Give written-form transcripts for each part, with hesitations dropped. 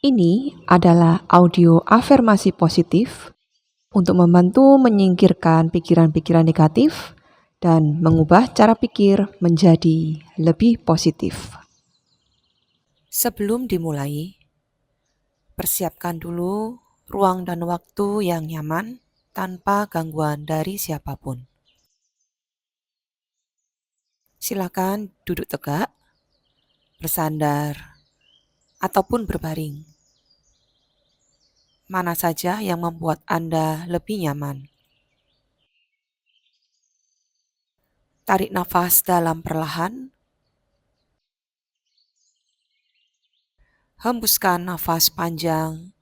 Ini adalah audio afirmasi positif untuk membantu menyingkirkan pikiran-pikiran negatif dan mengubah cara pikir menjadi lebih positif. Sebelum dimulai, persiapkan dulu ruang dan waktu yang nyaman tanpa gangguan dari siapapun. Silakan duduk tegak, bersandar, ataupun berbaring. Mana saja yang membuat Anda lebih nyaman. Tarik nafas dalam perlahan. Hembuskan nafas panjang.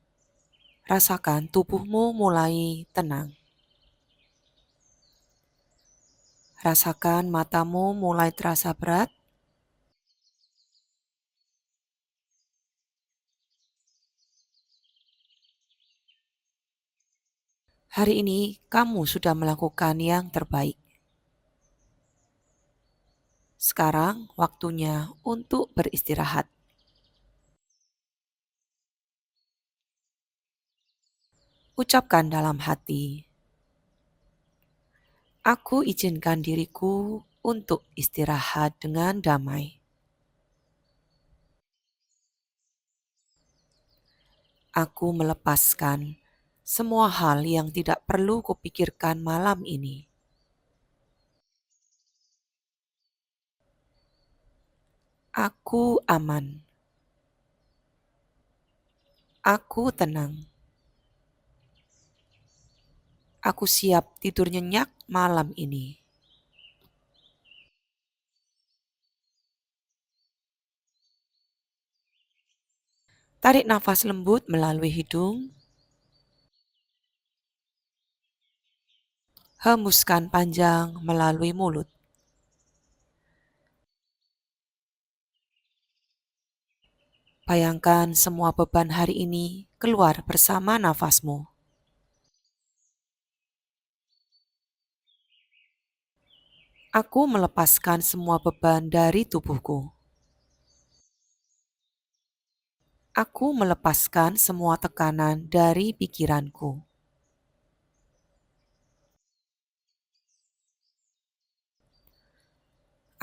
Rasakan tubuhmu mulai tenang. Rasakan matamu mulai terasa berat. Hari ini kamu sudah melakukan yang terbaik. Sekarang waktunya untuk beristirahat. Ucapkan dalam hati, aku izinkan diriku untuk istirahat dengan damai. Aku melepaskan semua hal yang tidak perlu kupikirkan malam ini. Aku aman. Aku tenang. Aku siap tidur nyenyak malam ini. Tarik nafas lembut melalui hidung. Hembuskan panjang melalui mulut. Bayangkan semua beban hari ini keluar bersama nafasmu. Aku melepaskan semua beban dari tubuhku. Aku melepaskan semua tekanan dari pikiranku.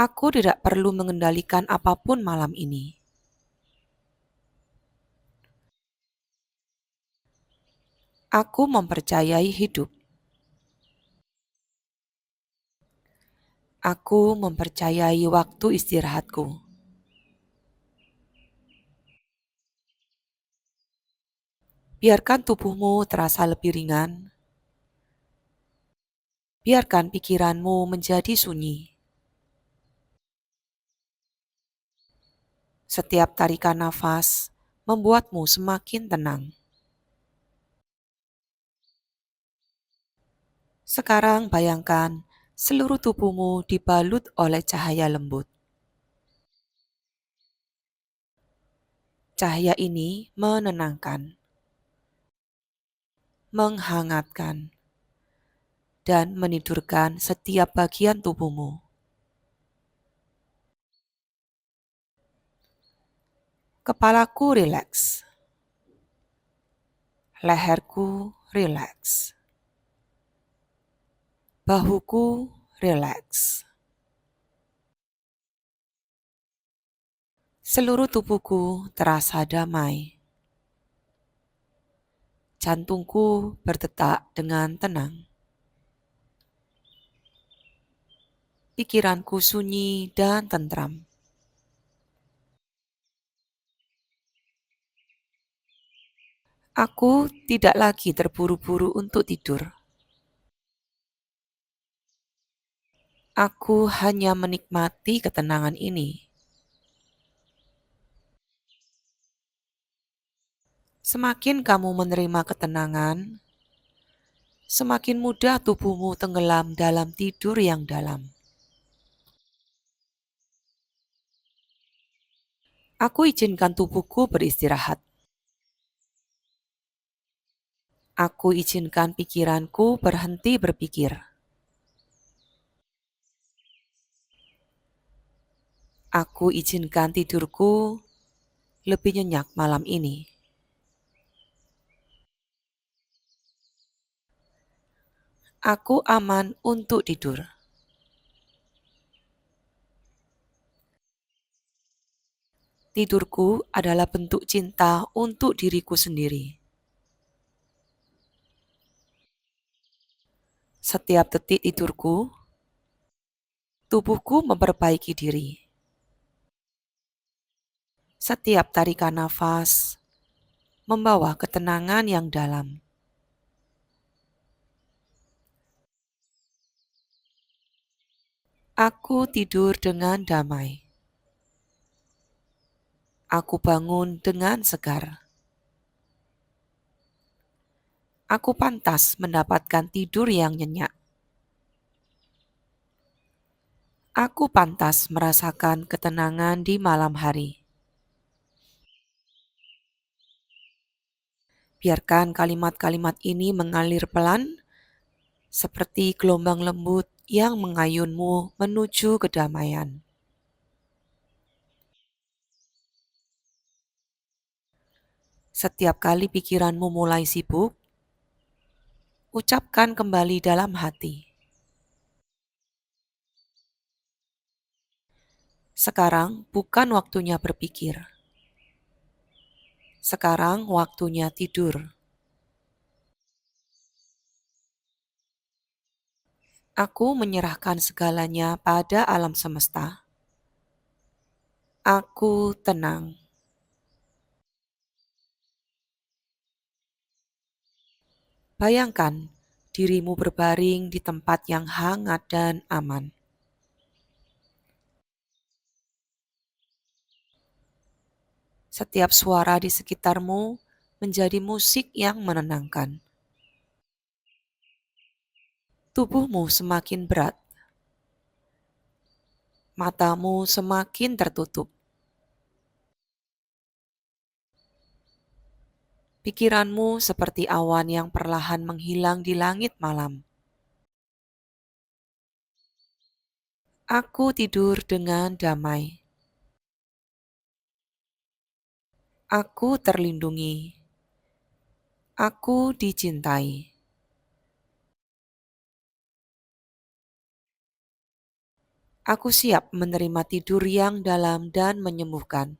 Aku tidak perlu mengendalikan apapun malam ini. Aku mempercayai hidup. Aku mempercayai waktu istirahatku. Biarkan tubuhmu terasa lebih ringan. Biarkan pikiranmu menjadi sunyi. Setiap tarikan nafas membuatmu semakin tenang. Sekarang bayangkan seluruh tubuhmu dibalut oleh cahaya lembut. Cahaya ini menenangkan, menghangatkan, dan menidurkan setiap bagian tubuhmu. Kepalaku rileks, leherku rileks, bahuku rileks. Seluruh tubuhku terasa damai. Jantungku berdetak dengan tenang. Pikiranku sunyi dan tentram. Aku tidak lagi terburu-buru untuk tidur. Aku hanya menikmati ketenangan ini. Semakin kamu menerima ketenangan, semakin mudah tubuhmu tenggelam dalam tidur yang dalam. Aku izinkan tubuhku beristirahat. Aku izinkan pikiranku berhenti berpikir. Aku izinkan tidurku lebih nyenyak malam ini. Aku aman untuk tidur. Tidurku adalah bentuk cinta untuk diriku sendiri. Setiap detik tidurku, tubuhku memperbaiki diri. Setiap tarikan nafas membawa ketenangan yang dalam. Aku tidur dengan damai. Aku bangun dengan segar. Aku pantas mendapatkan tidur yang nyenyak. Aku pantas merasakan ketenangan di malam hari. Biarkan kalimat-kalimat ini mengalir pelan, seperti gelombang lembut yang mengayunmu menuju kedamaian. Setiap kali pikiranmu mulai sibuk, ucapkan kembali dalam hati. Sekarang bukan waktunya berpikir. Sekarang waktunya tidur. Aku menyerahkan segalanya pada alam semesta. Aku tenang. Bayangkan dirimu berbaring di tempat yang hangat dan aman. Setiap suara di sekitarmu menjadi musik yang menenangkan. Tubuhmu semakin berat. Matamu semakin tertutup. Pikiranmu seperti awan yang perlahan menghilang di langit malam. Aku tidur dengan damai. Aku terlindungi. Aku dicintai. Aku siap menerima tidur yang dalam dan menyembuhkan.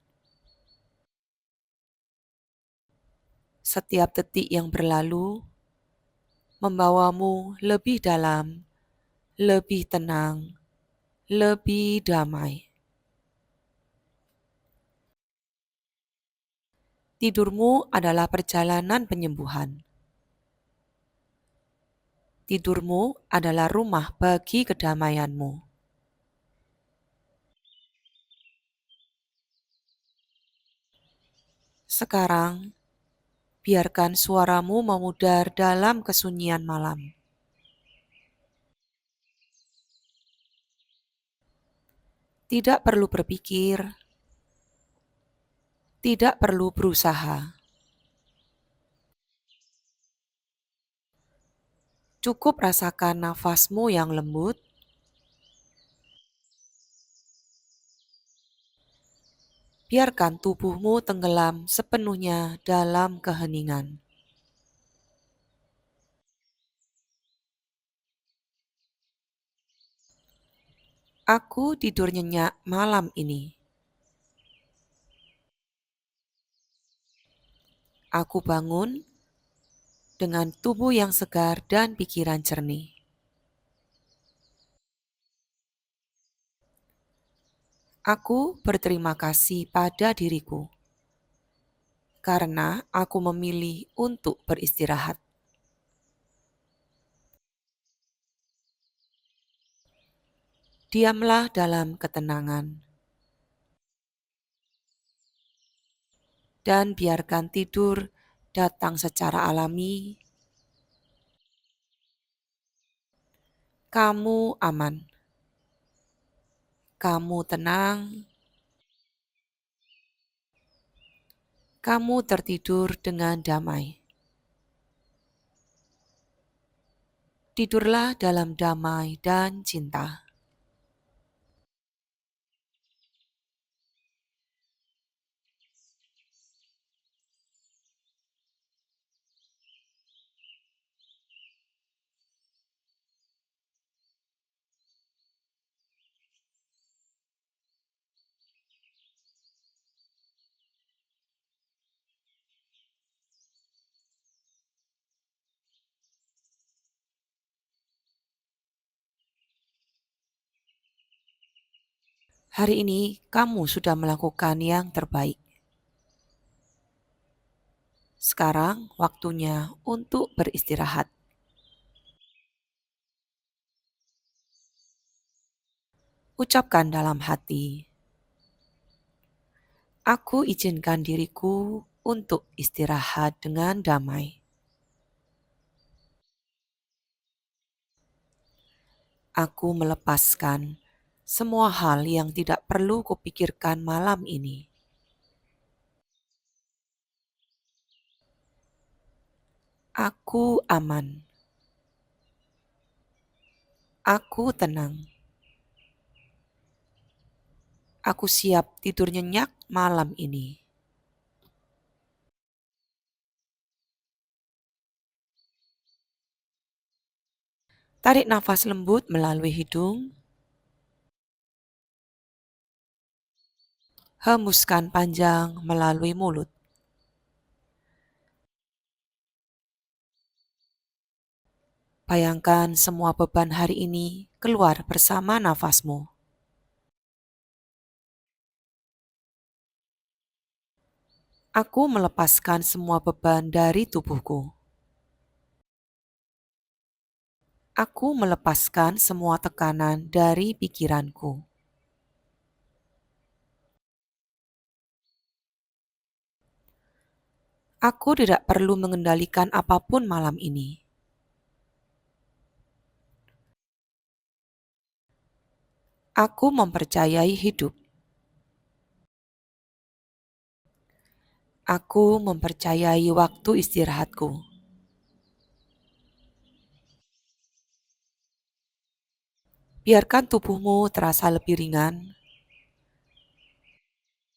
Setiap detik yang berlalu membawamu lebih dalam, lebih tenang, lebih damai. Tidurmu adalah perjalanan penyembuhan. Tidurmu adalah rumah bagi kedamaianmu. Sekarang, biarkan suaramu memudar dalam kesunyian malam. Tidak perlu berpikir, tidak perlu berusaha. Cukup rasakan nafasmu yang lembut. Biarkan tubuhmu tenggelam sepenuhnya dalam keheningan. Aku tidur nyenyak malam ini. Aku bangun dengan tubuh yang segar dan pikiran jernih. Aku berterima kasih pada diriku karena aku memilih untuk beristirahat. Diamlah dalam ketenangan dan biarkan tidur datang secara alami. Kamu aman. Kamu tenang. Kamu tertidur dengan damai. Tidurlah dalam damai dan cinta. Hari ini kamu sudah melakukan yang terbaik. Sekarang waktunya untuk beristirahat. Ucapkan dalam hati, aku izinkan diriku untuk istirahat dengan damai. Aku melepaskan semua hal yang tidak perlu kupikirkan malam ini. Aku aman. Aku tenang. Aku siap tidur nyenyak malam ini. Tarik nafas lembut melalui hidung. Hembuskan panjang melalui mulut. Bayangkan semua beban hari ini keluar bersama nafasmu. Aku melepaskan semua beban dari tubuhku. Aku melepaskan semua tekanan dari pikiranku. Aku tidak perlu mengendalikan apapun malam ini. Aku mempercayai hidup. Aku mempercayai waktu istirahatku. Biarkan tubuhmu terasa lebih ringan.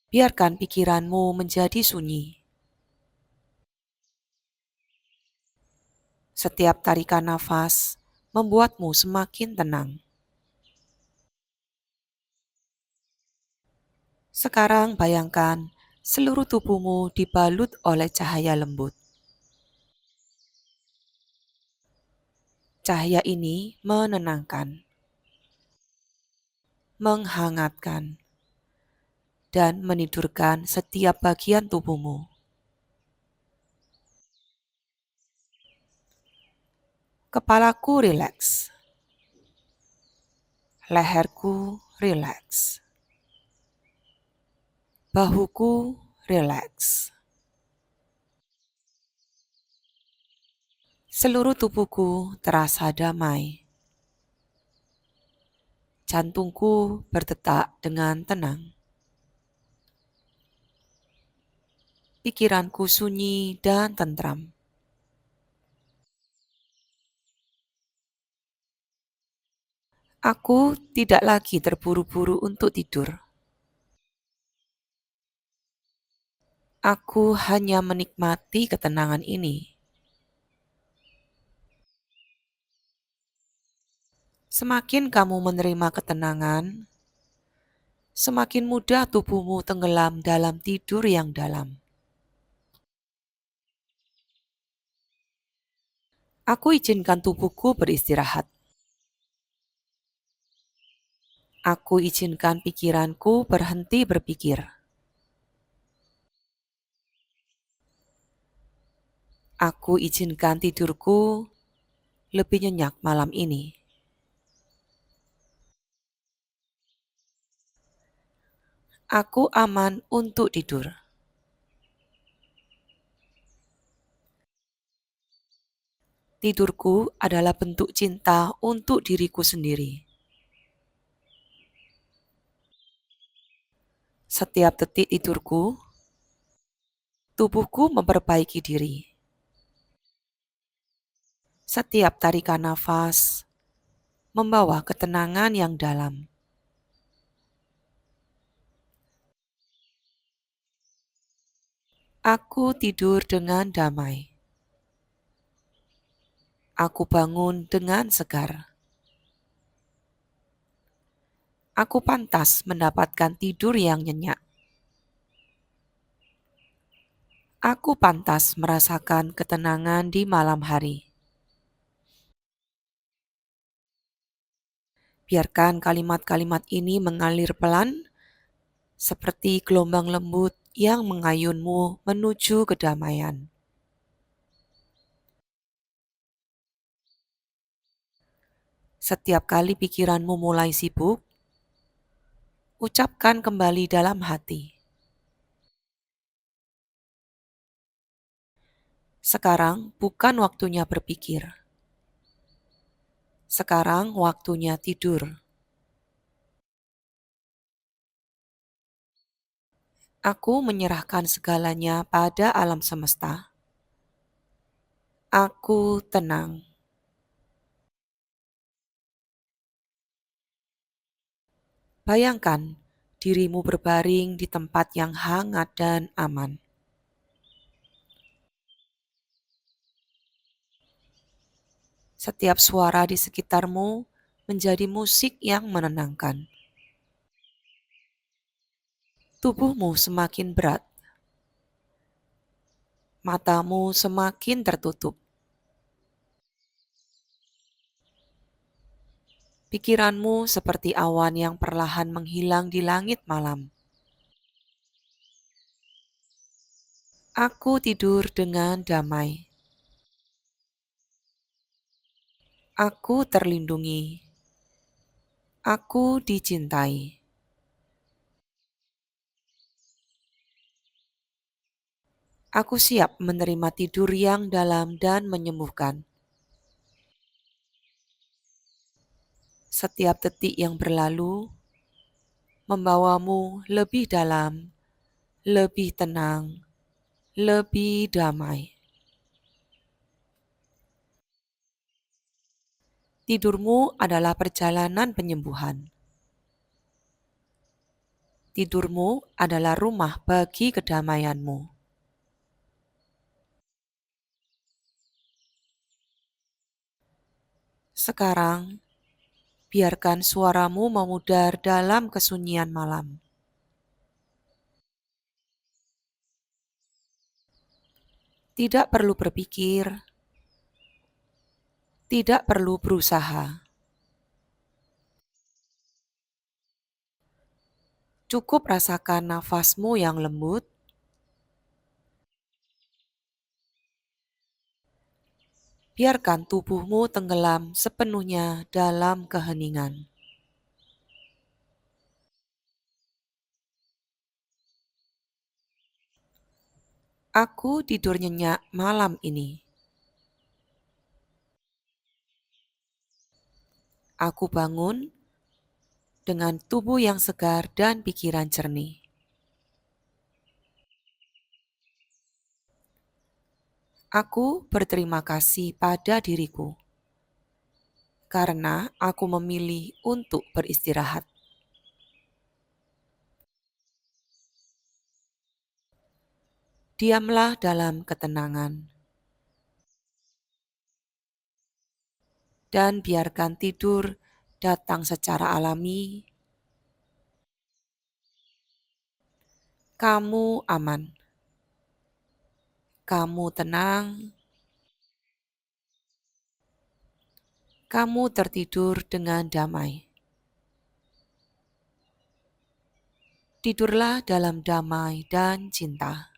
Biarkan pikiranmu menjadi sunyi. Setiap tarikan nafas membuatmu semakin tenang. Sekarang bayangkan seluruh tubuhmu dibalut oleh cahaya lembut. Cahaya ini menenangkan, menghangatkan, dan menidurkan setiap bagian tubuhmu. Kepalaku rileks, leherku rileks, bahuku rileks. Seluruh tubuhku terasa damai. Jantungku berdetak dengan tenang. Pikiranku sunyi dan tentram. Aku tidak lagi terburu-buru untuk tidur. Aku hanya menikmati ketenangan ini. Semakin kamu menerima ketenangan, semakin mudah tubuhmu tenggelam dalam tidur yang dalam. Aku izinkan tubuhku beristirahat. Aku izinkan pikiranku berhenti berpikir. Aku izinkan tidurku lebih nyenyak malam ini. Aku aman untuk tidur. Tidurku adalah bentuk cinta untuk diriku sendiri. Setiap detik tidurku, tubuhku memperbaiki diri. Setiap tarikan nafas membawa ketenangan yang dalam. Aku tidur dengan damai. Aku bangun dengan segar. Aku pantas mendapatkan tidur yang nyenyak. Aku pantas merasakan ketenangan di malam hari. Biarkan kalimat-kalimat ini mengalir pelan, seperti gelombang lembut yang mengayunmu menuju kedamaian. Setiap kali pikiranmu mulai sibuk, ucapkan kembali dalam hati. Sekarang bukan waktunya berpikir. Sekarang waktunya tidur. Aku menyerahkan segalanya pada alam semesta. Aku tenang. Bayangkan dirimu berbaring di tempat yang hangat dan aman. Setiap suara di sekitarmu menjadi musik yang menenangkan. Tubuhmu semakin berat. Matamu semakin tertutup. Pikiranmu seperti awan yang perlahan menghilang di langit malam. Aku tidur dengan damai. Aku terlindungi. Aku dicintai. Aku siap menerima tidur yang dalam dan menyembuhkan. Setiap detik yang berlalu membawamu lebih dalam, lebih tenang, lebih damai. Tidurmu adalah perjalanan penyembuhan. Tidurmu adalah rumah bagi kedamaianmu. Sekarang, biarkan suaramu memudar dalam kesunyian malam. Tidak perlu berpikir, tidak perlu berusaha. Cukup rasakan nafasmu yang lembut, biarkan tubuhmu tenggelam sepenuhnya dalam keheningan. Aku tidur nyenyak malam ini. Aku bangun dengan tubuh yang segar dan pikiran jernih. Aku berterima kasih pada diriku karena aku memilih untuk beristirahat. Diamlah dalam ketenangan dan biarkan tidur datang secara alami. Kamu aman, kamu tenang, kamu tertidur dengan damai. Tidurlah dalam damai dan cinta.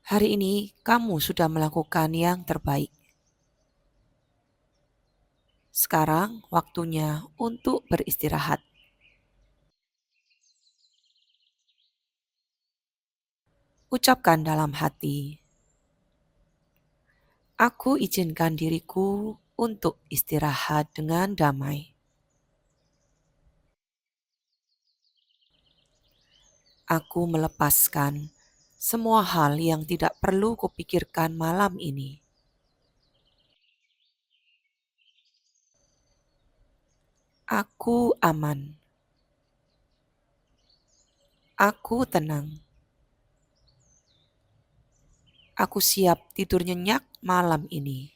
Hari ini kamu sudah melakukan yang terbaik. Sekarang waktunya untuk beristirahat. Ucapkan dalam hati, aku izinkan diriku untuk istirahat dengan damai. Aku melepaskan semua hal yang tidak perlu kupikirkan malam ini. Aku aman. Aku tenang. Aku siap tidur nyenyak malam ini.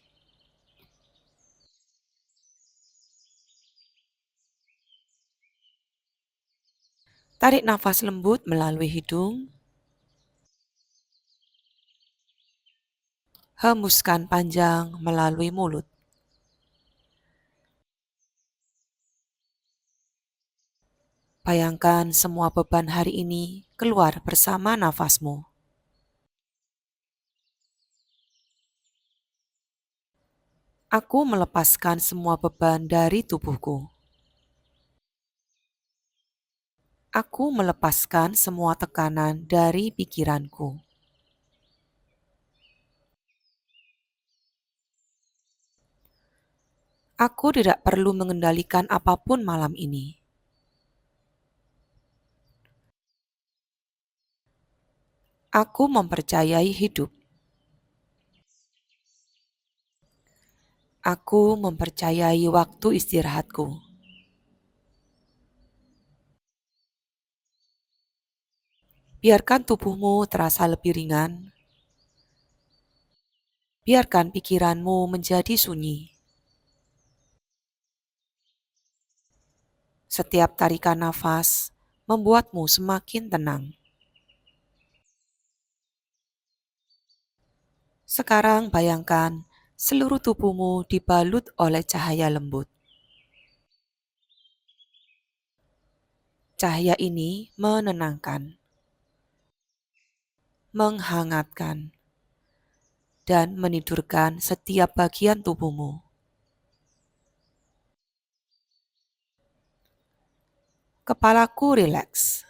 Tarik nafas lembut melalui hidung. Hembuskan panjang melalui mulut. Bayangkan semua beban hari ini keluar bersama nafasmu. Aku melepaskan semua beban dari tubuhku. Aku melepaskan semua tekanan dari pikiranku. Aku tidak perlu mengendalikan apapun malam ini. Aku mempercayai hidup. Aku mempercayai waktu istirahatku. Biarkan tubuhmu terasa lebih ringan. Biarkan pikiranmu menjadi sunyi. Setiap tarikan nafas membuatmu semakin tenang. Sekarang bayangkan seluruh tubuhmu dibalut oleh cahaya lembut. Cahaya ini menenangkan, menghangatkan, dan menidurkan setiap bagian tubuhmu. Kepalaku rileks,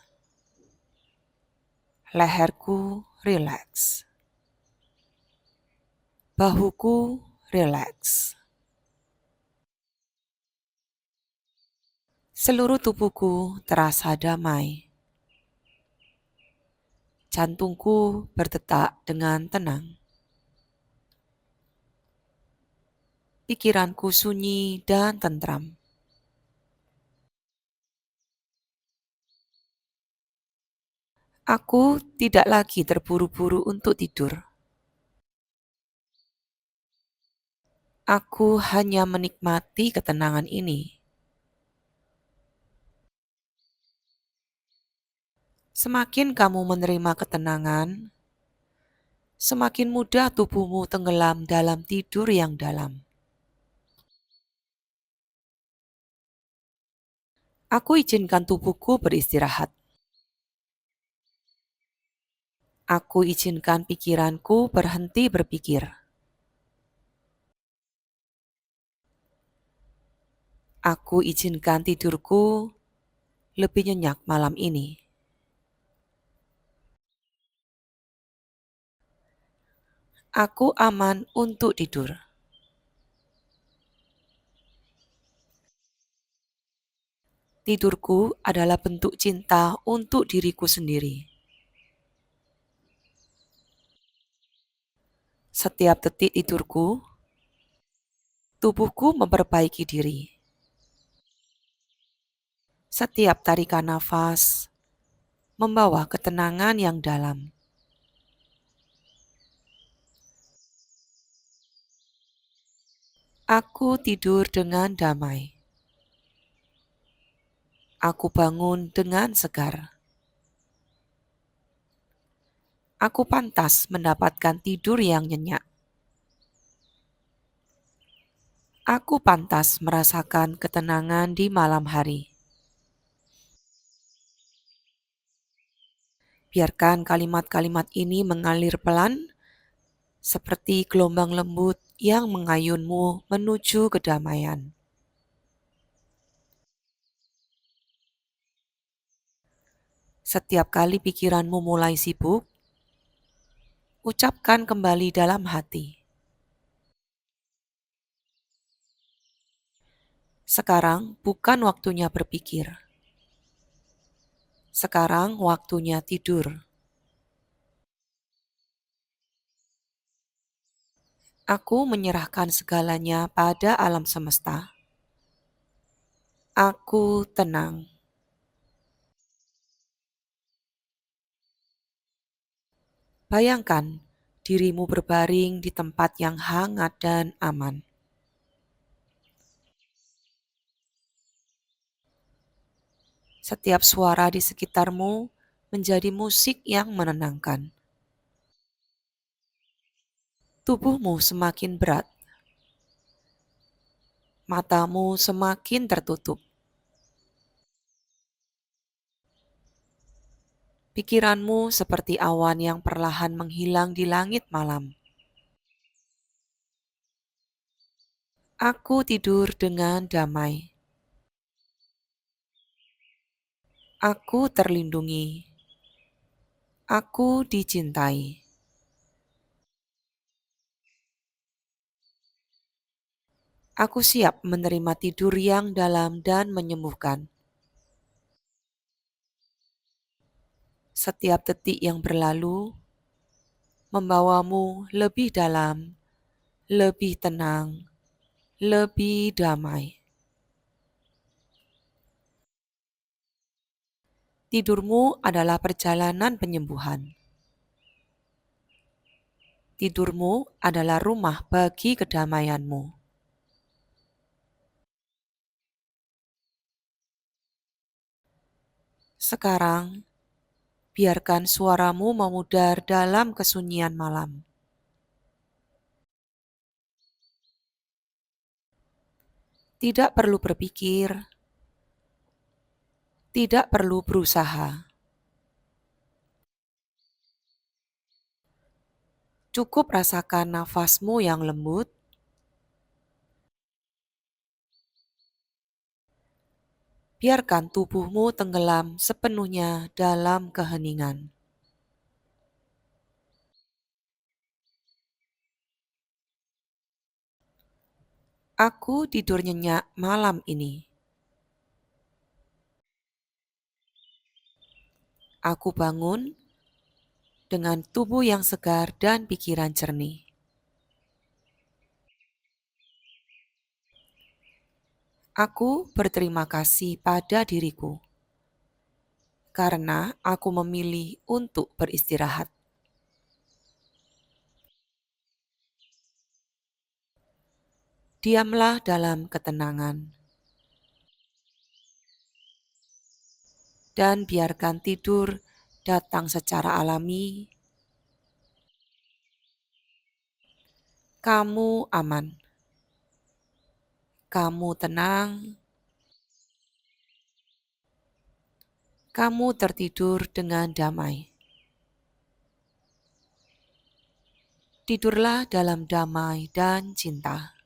leherku rileks, bahuku rileks. Seluruh tubuhku terasa damai. Jantungku berdetak dengan tenang. Pikiranku sunyi dan tentram. Aku tidak lagi terburu-buru untuk tidur. Aku hanya menikmati ketenangan ini. Semakin kamu menerima ketenangan, semakin mudah tubuhmu tenggelam dalam tidur yang dalam. Aku izinkan tubuhku beristirahat. Aku izinkan pikiranku berhenti berpikir. Aku izinkan tidurku lebih nyenyak malam ini. Aku aman untuk tidur. Tidurku adalah bentuk cinta untuk diriku sendiri. Setiap detik tidurku, tubuhku memperbaiki diri. Setiap tarikan nafas membawa ketenangan yang dalam. Aku tidur dengan damai. Aku bangun dengan segar. Aku pantas mendapatkan tidur yang nyenyak. Aku pantas merasakan ketenangan di malam hari. Biarkan kalimat-kalimat ini mengalir pelan seperti gelombang lembut yang mengayunmu menuju kedamaian. Setiap kali pikiranmu mulai sibuk, ucapkan kembali dalam hati, "Sekarang bukan waktunya berpikir. Sekarang waktunya tidur." Aku menyerahkan segalanya pada alam semesta. Aku tenang. Bayangkan dirimu berbaring di tempat yang hangat dan aman. Setiap suara di sekitarmu menjadi musik yang menenangkan. Tubuhmu semakin berat, matamu semakin tertutup. Pikiranmu seperti awan yang perlahan menghilang di langit malam. Aku tidur dengan damai. Aku terlindungi. Aku dicintai. Aku siap menerima tidur yang dalam dan menyembuhkan. Setiap detik yang berlalu membawamu lebih dalam, lebih tenang, lebih damai. Tidurmu adalah perjalanan penyembuhan. Tidurmu adalah rumah bagi kedamaianmu. Sekarang, biarkan suaramu memudar dalam kesunyian malam. Tidak perlu berpikir, tidak perlu berusaha. Cukup rasakan nafasmu yang lembut, biarkan tubuhmu tenggelam sepenuhnya dalam keheningan. Aku tidur nyenyak malam ini. Aku bangun dengan tubuh yang segar dan pikiran jernih. Aku berterima kasih pada diriku karena aku memilih untuk beristirahat. Diamlah dalam ketenangan dan biarkan tidur datang secara alami. Kamu aman, kamu tenang, kamu tertidur dengan damai. Tidurlah dalam damai dan cinta.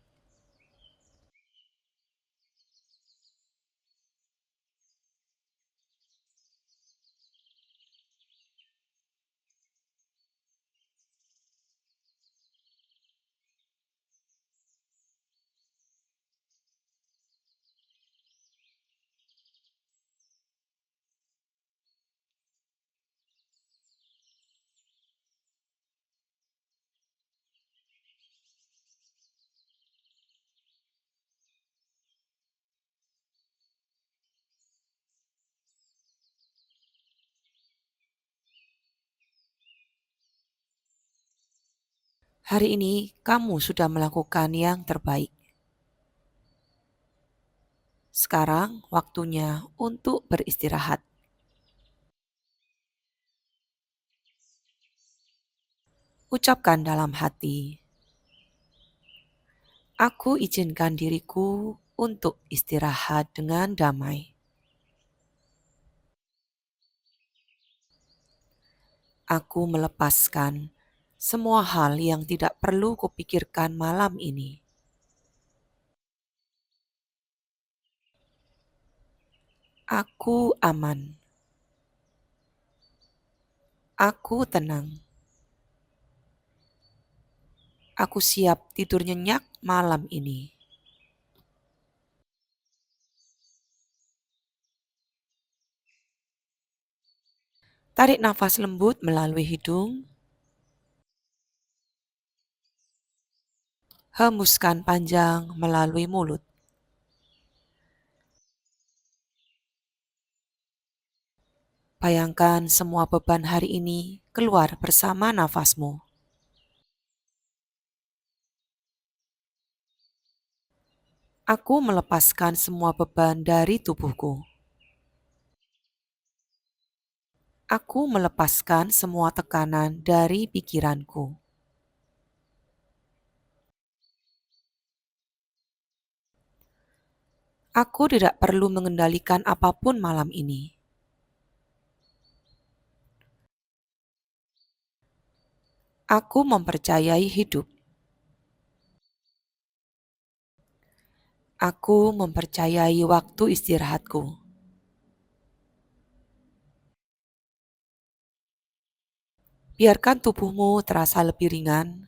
Hari ini kamu sudah melakukan yang terbaik. Sekarang waktunya untuk beristirahat. Ucapkan dalam hati, aku izinkan diriku untuk istirahat dengan damai. Aku melepaskan semua hal yang tidak perlu kupikirkan malam ini. Aku aman. Aku tenang. Aku siap tidur nyenyak malam ini. Tarik nafas lembut melalui hidung. Hembuskan panjang melalui mulut. Bayangkan semua beban hari ini keluar bersama nafasmu. Aku melepaskan semua beban dari tubuhku. Aku melepaskan semua tekanan dari pikiranku. Aku tidak perlu mengendalikan apapun malam ini. Aku mempercayai hidup. Aku mempercayai waktu istirahatku. Biarkan tubuhmu terasa lebih ringan.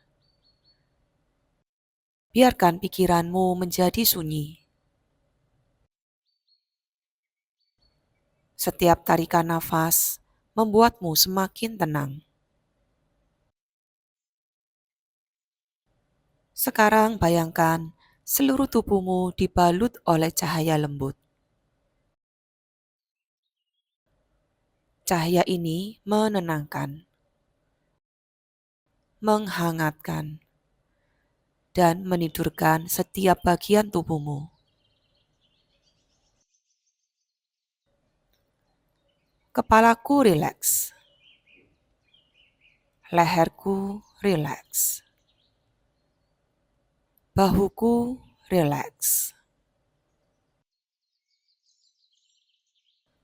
Biarkan pikiranmu menjadi sunyi. Setiap tarikan nafas membuatmu semakin tenang. Sekarang bayangkan seluruh tubuhmu dibalut oleh cahaya lembut. Cahaya ini menenangkan, menghangatkan, dan menidurkan setiap bagian tubuhmu. Kepalaku rileks, leherku rileks, bahuku rileks.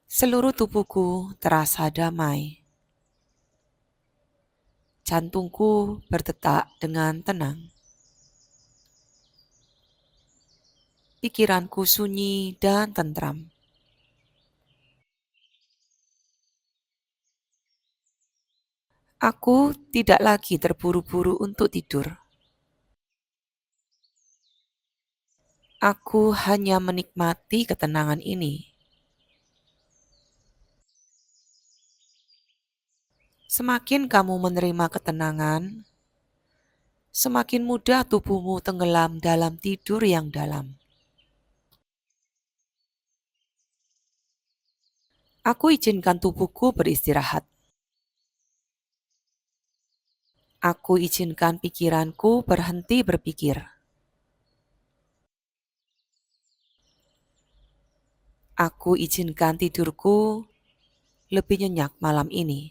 Seluruh tubuhku terasa damai. Jantungku berdetak dengan tenang. Pikiranku sunyi dan tentram. Aku tidak lagi terburu-buru untuk tidur. Aku hanya menikmati ketenangan ini. Semakin kamu menerima ketenangan, semakin mudah tubuhmu tenggelam dalam tidur yang dalam. Aku izinkan tubuhku beristirahat. Aku izinkan pikiranku berhenti berpikir. Aku izinkan tidurku lebih nyenyak malam ini.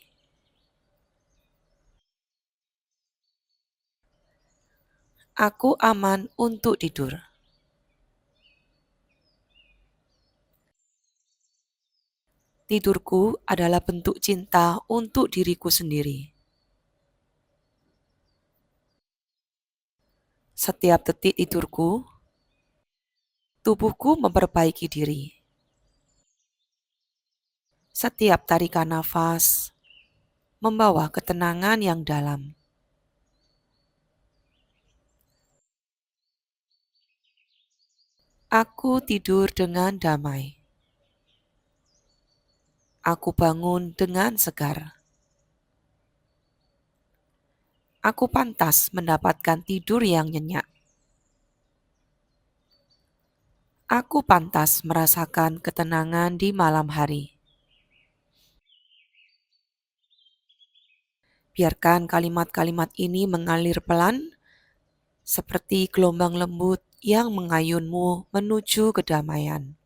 Aku aman untuk tidur. Tidurku adalah bentuk cinta untuk diriku sendiri. Setiap detik tidurku, tubuhku memperbaiki diri. Setiap tarikan nafas membawa ketenangan yang dalam. Aku tidur dengan damai. Aku bangun dengan segar. Aku pantas mendapatkan tidur yang nyenyak. Aku pantas merasakan ketenangan di malam hari. Biarkan kalimat-kalimat ini mengalir pelan, seperti gelombang lembut yang mengayunmu menuju kedamaian.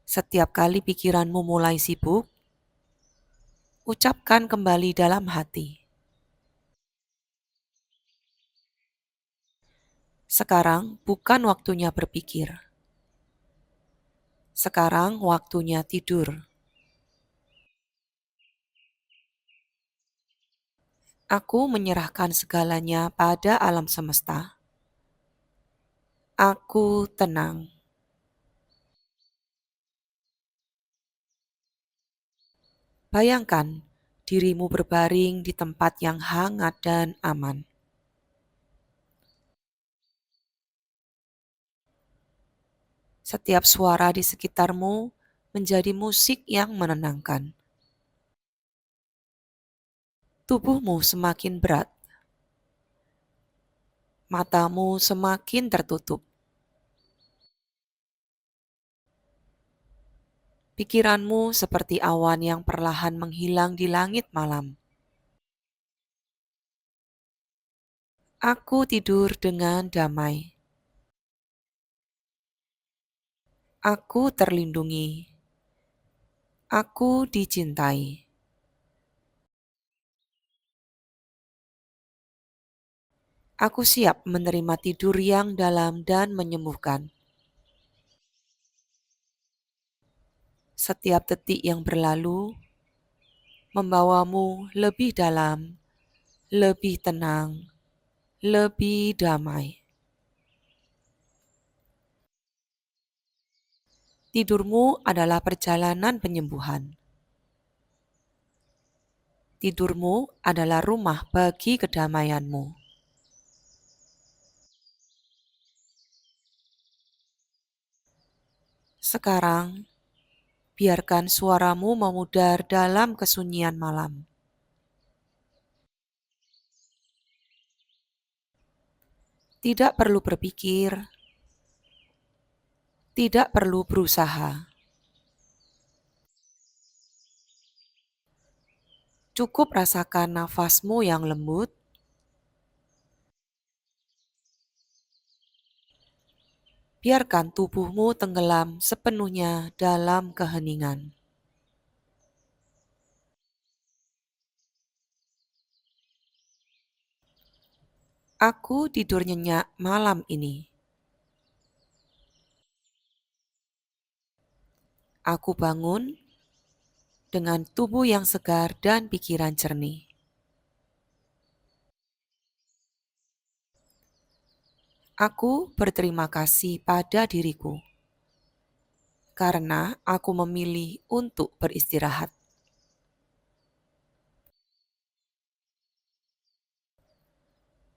Setiap kali pikiranmu mulai sibuk, ucapkan kembali dalam hati. Sekarang bukan waktunya berpikir. Sekarang waktunya tidur. Aku menyerahkan segalanya pada alam semesta. Aku tenang. Bayangkan dirimu berbaring di tempat yang hangat dan aman. Setiap suara di sekitarmu menjadi musik yang menenangkan. Tubuhmu semakin berat, matamu semakin tertutup. Pikiranmu seperti awan yang perlahan menghilang di langit malam. Aku tidur dengan damai. Aku terlindungi. Aku dicintai. Aku siap menerima tidur yang dalam dan menyembuhkan. Setiap detik yang berlalu membawamu lebih dalam, lebih tenang, lebih damai. Tidurmu adalah perjalanan penyembuhan. Tidurmu adalah rumah bagi kedamaianmu. Sekarang, biarkan suaramu memudar dalam kesunyian malam. Tidak perlu berpikir, tidak perlu berusaha. Cukup rasakan nafasmu yang lembut, biarkan tubuhmu tenggelam sepenuhnya dalam keheningan. Aku tidur nyenyak malam ini. Aku bangun dengan tubuh yang segar dan pikiran jernih. Aku berterima kasih pada diriku karena aku memilih untuk beristirahat.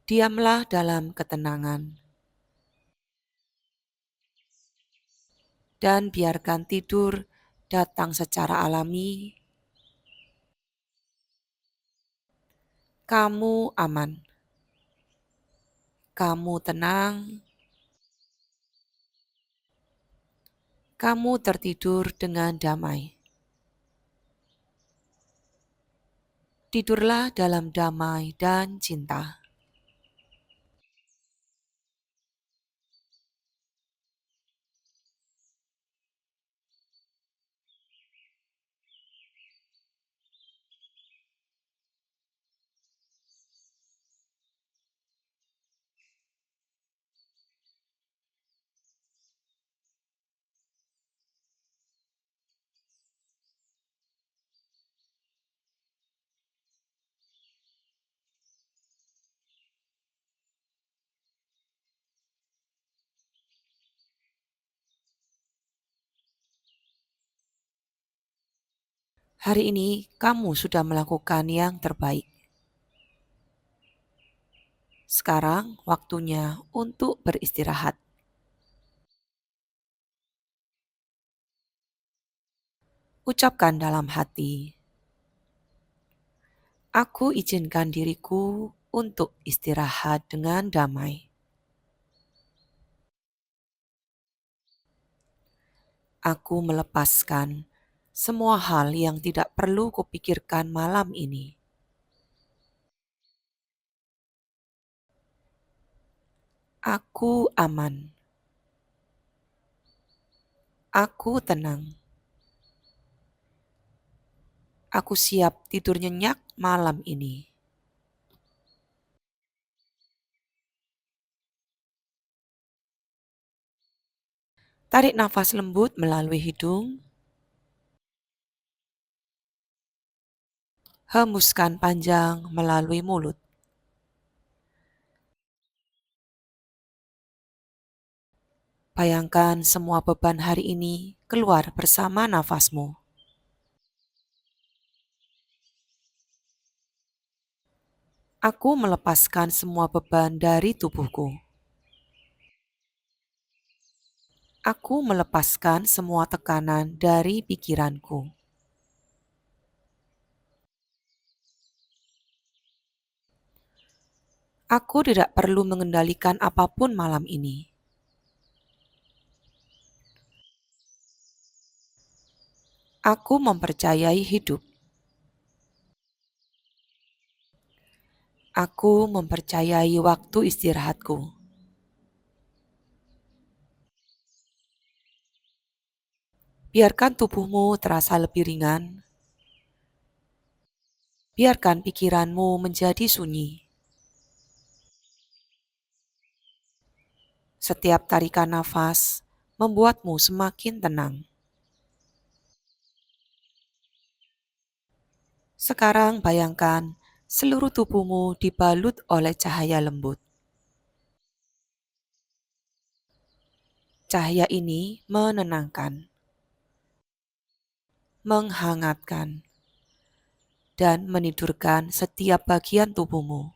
Diamlah dalam ketenangan dan biarkan tidur datang secara alami. Kamu aman, kamu tenang, kamu tertidur dengan damai. Tidurlah dalam damai dan cinta. Hari ini kamu sudah melakukan yang terbaik. Sekarang waktunya untuk beristirahat. Ucapkan dalam hati, aku izinkan diriku untuk istirahat dengan damai. Aku melepaskan semua hal yang tidak perlu kupikirkan malam ini. Aku aman. Aku tenang. Aku siap tidur nyenyak malam ini. Tarik nafas lembut melalui hidung. Hembuskan panjang melalui mulut. Bayangkan semua beban hari ini keluar bersama nafasmu. Aku melepaskan semua beban dari tubuhku. Aku melepaskan semua tekanan dari pikiranku. Aku tidak perlu mengendalikan apapun malam ini. Aku mempercayai hidup. Aku mempercayai waktu istirahatku. Biarkan tubuhmu terasa lebih ringan. Biarkan pikiranmu menjadi sunyi. Setiap tarikan nafas membuatmu semakin tenang. Sekarang bayangkan seluruh tubuhmu dibalut oleh cahaya lembut. Cahaya ini menenangkan, menghangatkan, dan menidurkan setiap bagian tubuhmu.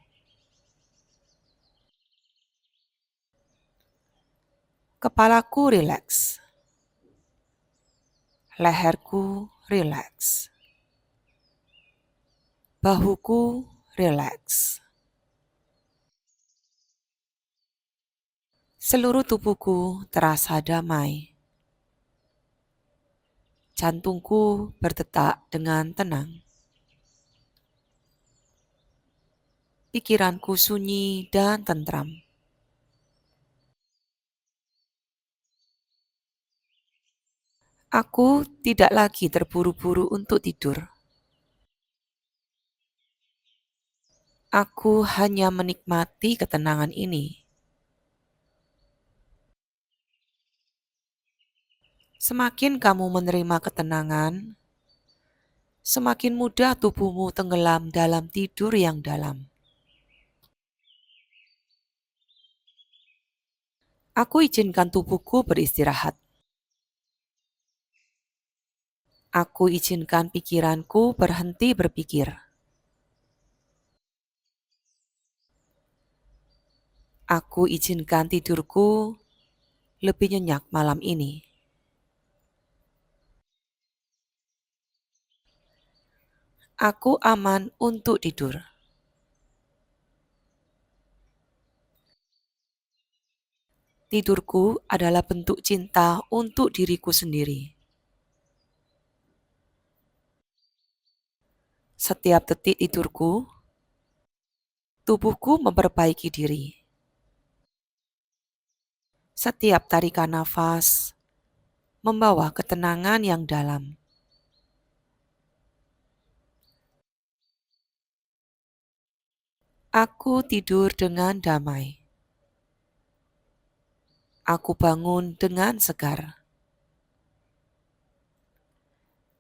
Kepalaku rileks, leherku rileks, bahuku rileks. Seluruh tubuhku terasa damai. Jantungku berdetak dengan tenang. Pikiranku sunyi dan tentram. Aku tidak lagi terburu-buru untuk tidur. Aku hanya menikmati ketenangan ini. Semakin kamu menerima ketenangan, semakin mudah tubuhmu tenggelam dalam tidur yang dalam. Aku izinkan tubuhku beristirahat. Aku izinkan pikiranku berhenti berpikir. Aku izinkan tidurku lebih nyenyak malam ini. Aku aman untuk tidur. Tidurku adalah bentuk cinta untuk diriku sendiri. Setiap detik tidurku, tubuhku memperbaiki diri. Setiap tarikan nafas membawa ketenangan yang dalam. Aku tidur dengan damai. Aku bangun dengan segar.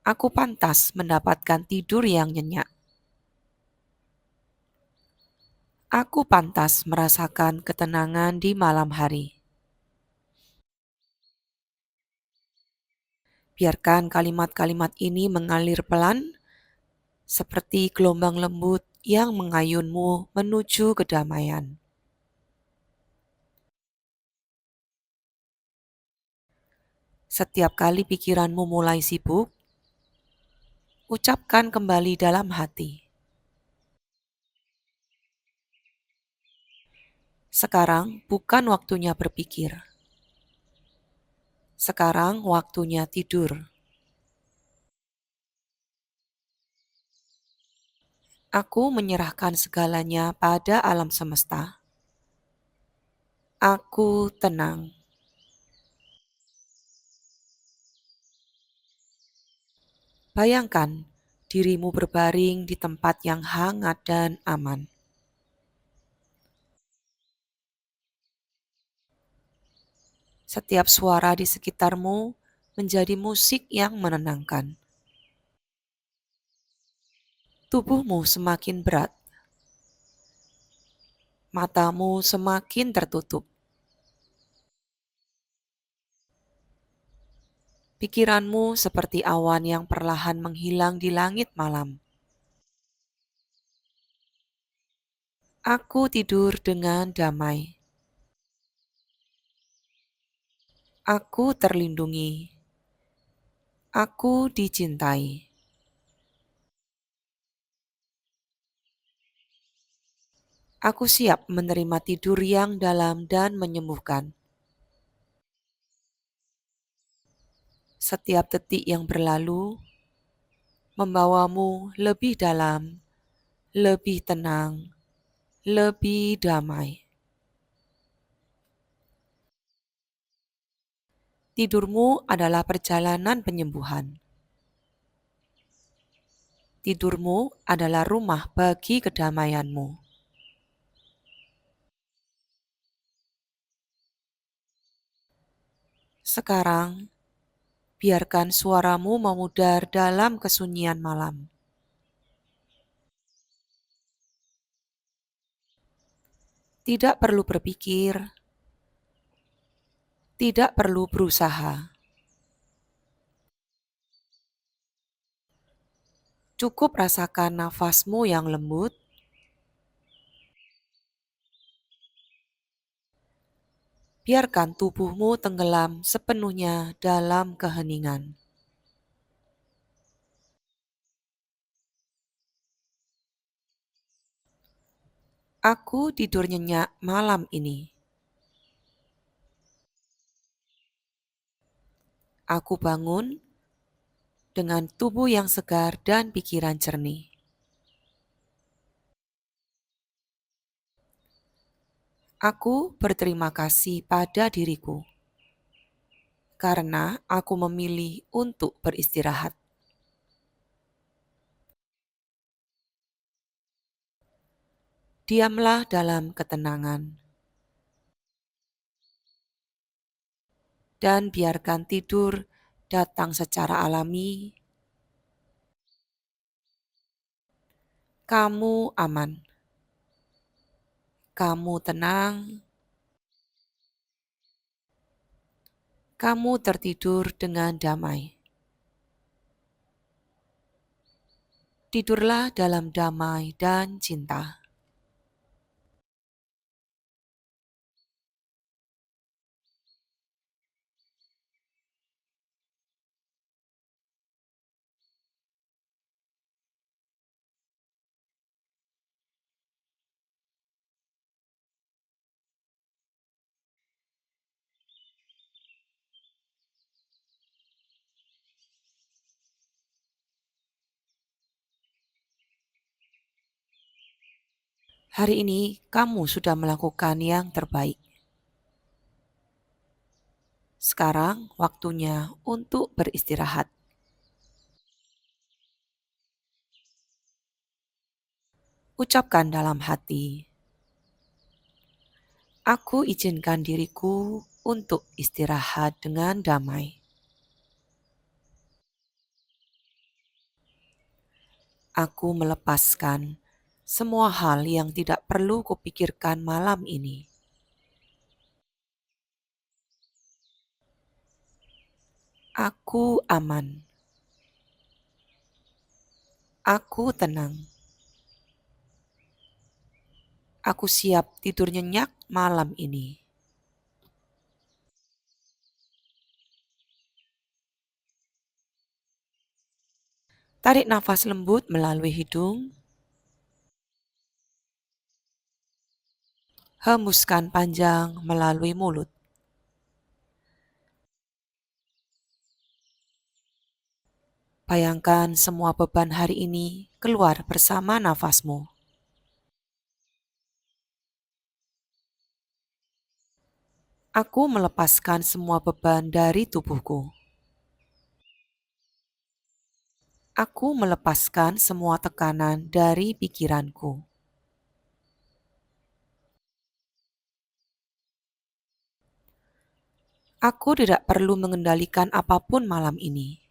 Aku pantas mendapatkan tidur yang nyenyak. Aku pantas merasakan ketenangan di malam hari. Biarkan kalimat-kalimat ini mengalir pelan, seperti gelombang lembut yang mengayunmu menuju kedamaian. Setiap kali pikiranmu mulai sibuk, ucapkan kembali dalam hati. Sekarang bukan waktunya berpikir. Sekarang waktunya tidur. Aku menyerahkan segalanya pada alam semesta. Aku tenang. Bayangkan dirimu berbaring di tempat yang hangat dan aman. Setiap suara di sekitarmu menjadi musik yang menenangkan. Tubuhmu semakin berat, matamu semakin tertutup. Pikiranmu seperti awan yang perlahan menghilang di langit malam. Aku tidur dengan damai. Aku terlindungi. Aku dicintai. Aku siap menerima tidur yang dalam dan menyembuhkan. Setiap detik yang berlalu membawamu lebih dalam, lebih tenang, lebih damai. Tidurmu adalah perjalanan penyembuhan. Tidurmu adalah rumah bagi kedamaianmu. Sekarang, biarkan suaramu memudar dalam kesunyian malam. Tidak perlu berpikir, tidak perlu berusaha. Cukup rasakan nafasmu yang lembut, biarkan tubuhmu tenggelam sepenuhnya dalam keheningan. Aku tidur nyenyak malam ini. Aku bangun dengan tubuh yang segar dan pikiran jernih. Aku berterima kasih pada diriku karena aku memilih untuk beristirahat. Diamlah dalam ketenangan dan biarkan tidur datang secara alami. Kamu aman, kamu tenang, kamu tertidur dengan damai. Tidurlah dalam damai dan cinta. Hari ini kamu sudah melakukan yang terbaik. Sekarang waktunya untuk beristirahat. Ucapkan dalam hati, aku izinkan diriku untuk istirahat dengan damai. Aku melepaskan semua hal yang tidak perlu kupikirkan malam ini. Aku aman. Aku tenang. Aku siap tidur nyenyak malam ini. Tarik nafas lembut melalui hidung. Hembuskan panjang melalui mulut. Bayangkan semua beban hari ini keluar bersama nafasmu. Aku melepaskan semua beban dari tubuhku. Aku melepaskan semua tekanan dari pikiranku. Aku tidak perlu mengendalikan apapun malam ini.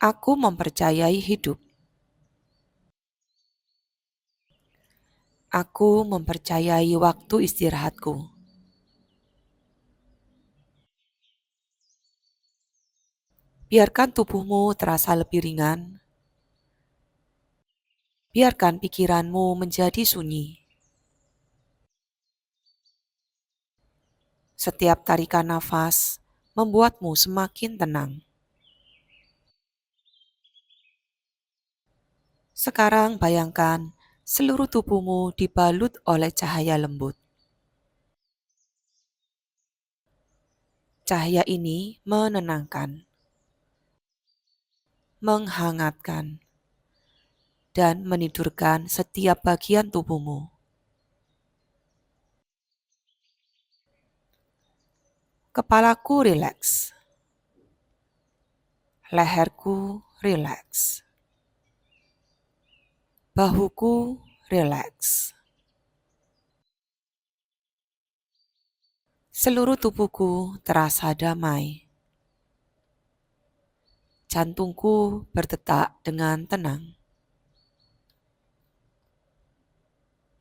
Aku mempercayai hidup. Aku mempercayai waktu istirahatku. Biarkan tubuhmu terasa lebih ringan. Biarkan pikiranmu menjadi sunyi. Setiap tarikan nafas membuatmu semakin tenang. Sekarang bayangkan seluruh tubuhmu dibalut oleh cahaya lembut. Cahaya ini menenangkan, menghangatkan, dan menidurkan setiap bagian tubuhmu. Kepalaku rileks, leherku rileks, bahuku rileks. Seluruh tubuhku terasa damai. Jantungku berdetak dengan tenang.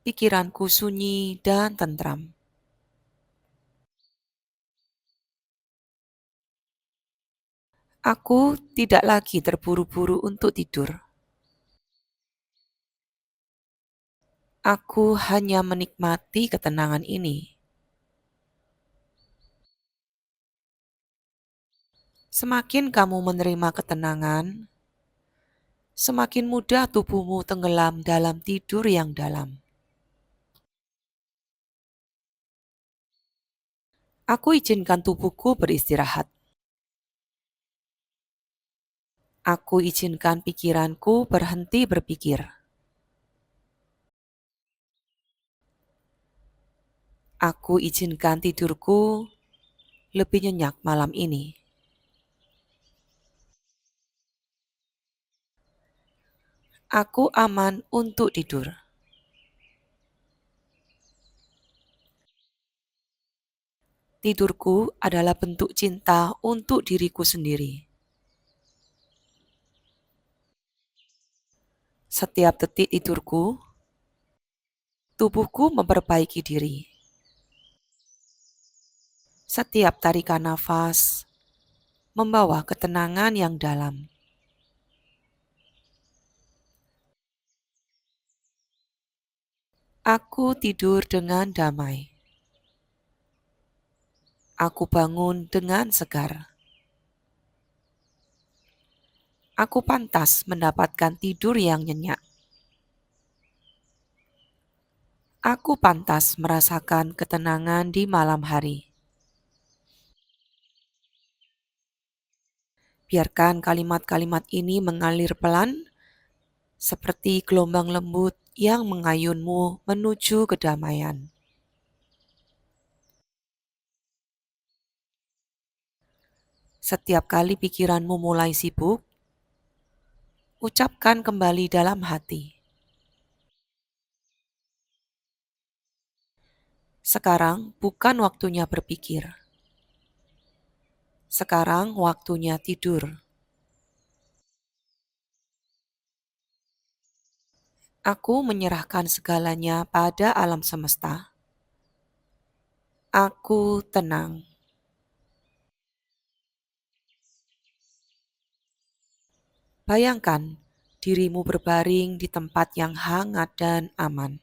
Pikiranku sunyi dan tentram. Aku tidak lagi terburu-buru untuk tidur. Aku hanya menikmati ketenangan ini. Semakin kamu menerima ketenangan, semakin mudah tubuhmu tenggelam dalam tidur yang dalam. Aku izinkan tubuhku beristirahat. Aku izinkan pikiranku berhenti berpikir. Aku izinkan tidurku lebih nyenyak malam ini. Aku aman untuk tidur. Tidurku adalah bentuk cinta untuk diriku sendiri. Setiap detik tidurku, tubuhku memperbaiki diri. Setiap tarikan nafas membawa ketenangan yang dalam. Aku tidur dengan damai. Aku bangun dengan segar. Aku pantas mendapatkan tidur yang nyenyak. Aku pantas merasakan ketenangan di malam hari. Biarkan kalimat-kalimat ini mengalir pelan, seperti gelombang lembut yang mengayunmu menuju kedamaian. Setiap kali pikiranmu mulai sibuk, ucapkan kembali dalam hati. Sekarang bukan waktunya berpikir. Sekarang waktunya tidur. Aku menyerahkan segalanya pada alam semesta. Aku tenang. Bayangkan dirimu berbaring di tempat yang hangat dan aman.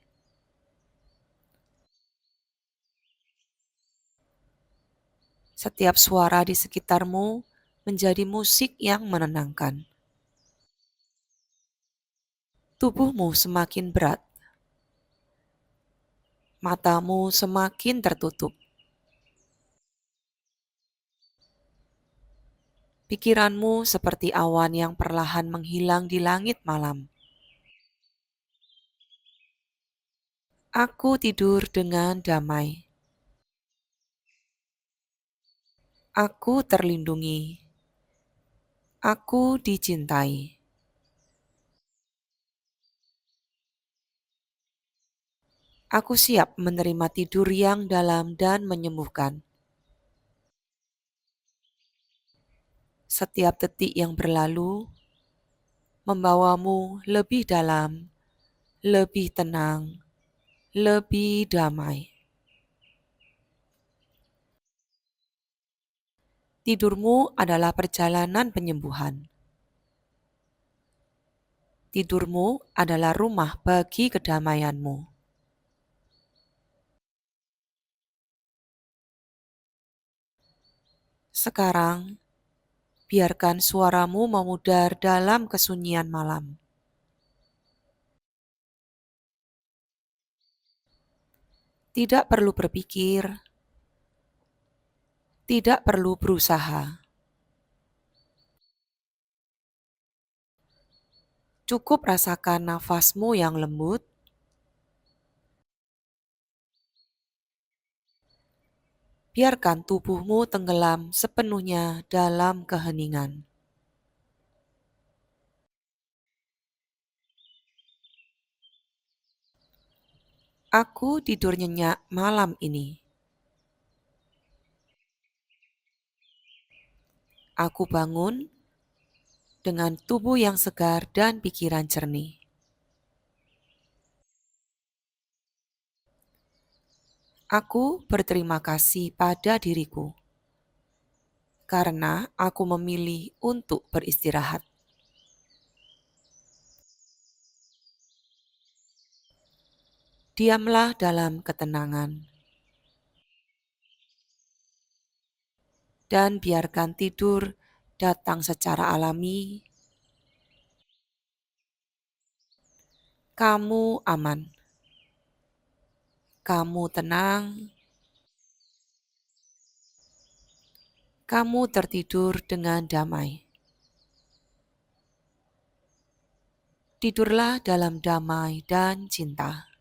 Setiap suara di sekitarmu menjadi musik yang menenangkan. Tubuhmu semakin berat. Matamu semakin tertutup. Pikiranmu seperti awan yang perlahan menghilang di langit malam. Aku tidur dengan damai. Aku terlindungi. Aku dicintai. Aku siap menerima tidur yang dalam dan menyembuhkan. Setiap detik yang berlalu membawamu lebih dalam, lebih tenang, lebih damai. Tidurmu adalah perjalanan penyembuhan. Tidurmu adalah rumah bagi kedamaianmu. Sekarang, biarkan suaramu memudar dalam kesunyian malam. Tidak perlu berpikir, tidak perlu berusaha. Cukup rasakan nafasmu yang lembut, biarkan tubuhmu tenggelam sepenuhnya dalam keheningan. Aku tidur nyenyak malam ini. Aku bangun dengan tubuh yang segar dan pikiran jernih. Aku berterima kasih pada diriku karena aku memilih untuk beristirahat. Diamlah dalam ketenangan dan biarkan tidur datang secara alami. Kamu aman, kamu tenang, kamu tertidur dengan damai. Tidurlah dalam damai dan cinta.